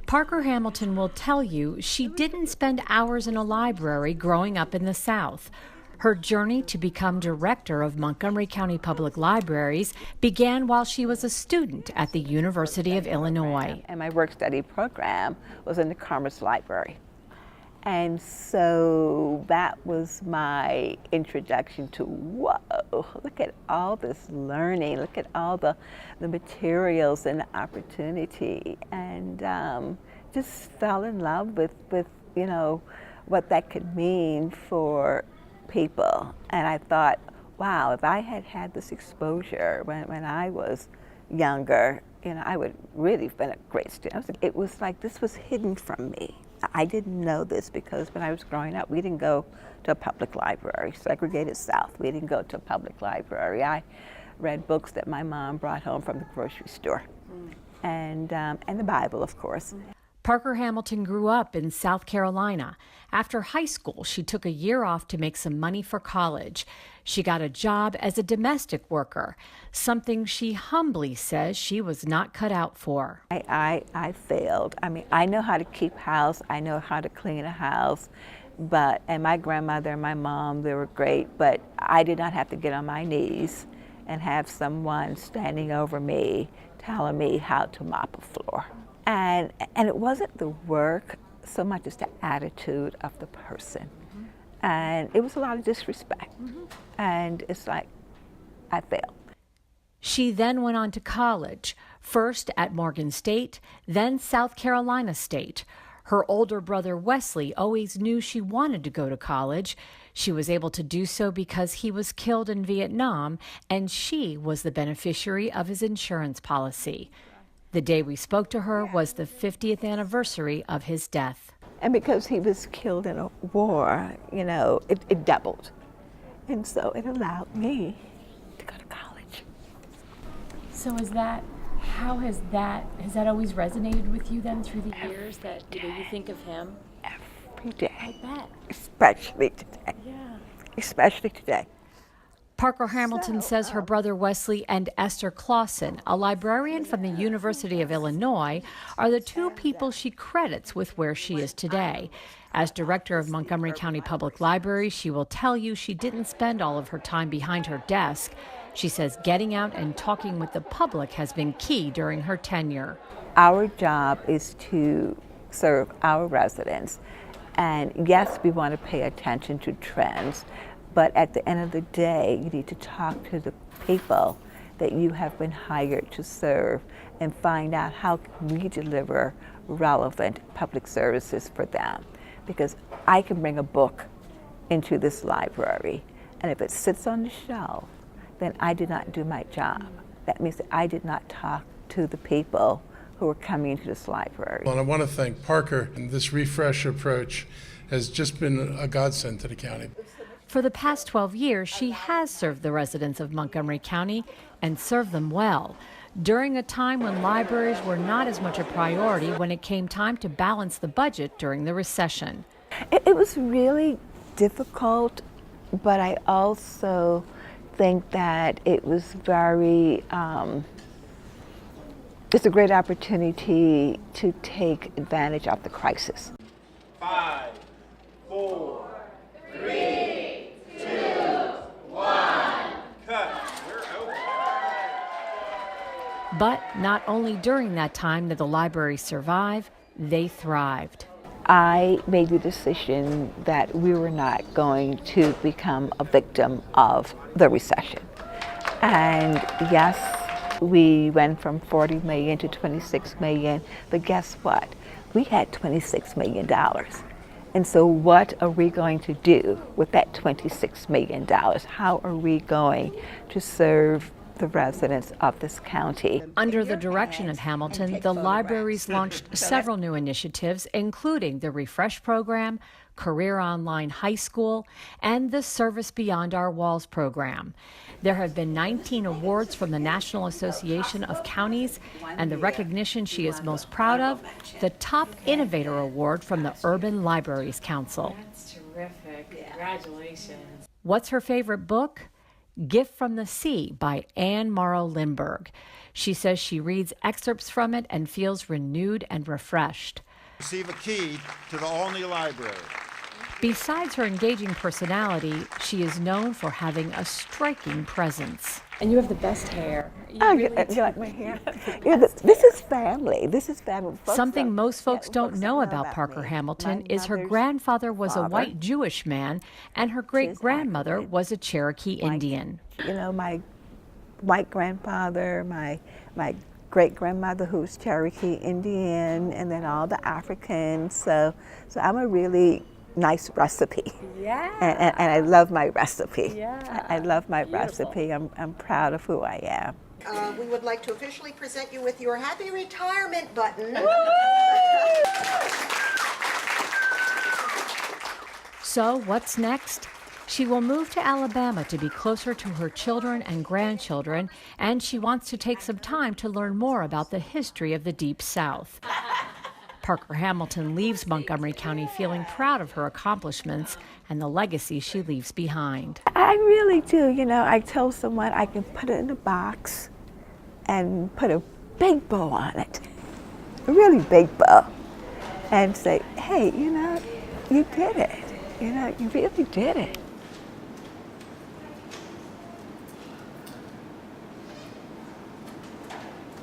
Parker Hamilton will tell you she didn't spend hours in a library growing up in the South. Her journey to become director of Montgomery County Public Libraries began while she was a student at the University of Illinois. And my work-study program was in the Commerce Library. And so that was my introduction to, whoa, look at all this learning, look at all the materials and the opportunity, and just fell in love with you know, what that could mean for people. And I thought, wow, if I had had this exposure when I was younger, you know, I would really have been a great student. It was like this was hidden from me. I didn't know this because when I was growing up, we didn't go to a public library, segregated South. We didn't go to a public library. I read books that my mom brought home from the grocery store, and the Bible, of course. Parker Hamilton grew up in South Carolina. After high school, she took a year off to make some money for college. She got a job as a domestic worker, something she humbly says she was not cut out for. I failed. I mean, I know how to keep house. I know how to clean a house. And my grandmother and my mom, they were great, but I did not have to get on my knees and have someone standing over me telling me how to mop a floor. And it wasn't the work so much as the attitude of the person. And it was a lot of disrespect. And it's like, I failed. She then went on to college, first at Morgan State, then South Carolina State. Her older brother Wesley always knew she wanted to go to college. She was able to do so because he was killed in Vietnam, and she was the beneficiary of his insurance policy. The day we spoke to her was the 50th anniversary of his death. And because he was killed in a war, you know, it doubled. And so it allowed me to go to college. So has that always resonated with you then through the years that you think of him? Every day. I bet. Especially today. Yeah. Especially today. Parker Hamilton says her brother Wesley and Esther Clausen, a librarian from the University of Illinois, are the two people she credits with where she is today. As director of Montgomery County Public Library, she will tell you she didn't spend all of her time behind her desk. She says getting out and talking with the public has been key during her tenure. Our job is to serve our residents. And yes, we want to pay attention to trends, but at the end of the day, you need to talk to the people that you have been hired to serve and find out how we deliver relevant public services for them. Because I can bring a book into this library, and if it sits on the shelf, then I did not do my job. That means that I did not talk to the people who are coming into this library. Well, and I want to thank Parker, and this refresh approach has just been a godsend to the county. For the past 12 years, she has served the residents of Montgomery County and served them well during a time when libraries were not as much a priority when it came time to balance the budget during the recession. It was really difficult, but I also think that it was it's a great opportunity to take advantage of the crisis. 5, 4, 3, 2, 1, cut. We're over. But not only during that time did the library survive, they thrived. I made the decision that we were not going to become a victim of the recession. And yes, we went from 40 million to 26 million, but guess what? We had $26 million. And so what are we going to do with that $26 million? How are we going to serve the residents of this county? Under the direction of Hamilton, the libraries launched several new initiatives, including the Refresh program, Career Online High School, and the Service Beyond Our Walls program. There have been 19 awards from the National Association of Counties, and the recognition she is most proud of, the Top Innovator Award from the Urban Libraries Council. That's terrific. Congratulations. What's her favorite book? Gift from the Sea by Anne Morrow Lindbergh. She says she reads excerpts from it and feels renewed and refreshed. Receive a key to the Olney Library. Besides her engaging personality, she is known for having a striking presence. And you have the best hair. You You like my hair? This is family. This is family. Something most folks don't know about Parker Hamilton is her grandfather was a white Jewish man and her great-grandmother was a Cherokee Indian. You know, my white grandfather, my great-grandmother who's Cherokee Indian, and then all the Africans. So I'm a really nice recipe. Yeah. And I love my recipe. Yeah. I love my Beautiful. recipe. I'm proud of who I am. We would like to officially present you with your happy retirement button. So what's next? She will move to Alabama to be closer to her children and grandchildren, and she wants to take some time to learn more about the history of the Deep South. Parker Hamilton leaves Montgomery County feeling proud of her accomplishments and the legacy she leaves behind. I really do. You know, I told someone I can put it in a box and put a big bow on it, a really big bow, and say, hey, you know, you did it. You know, you really did it.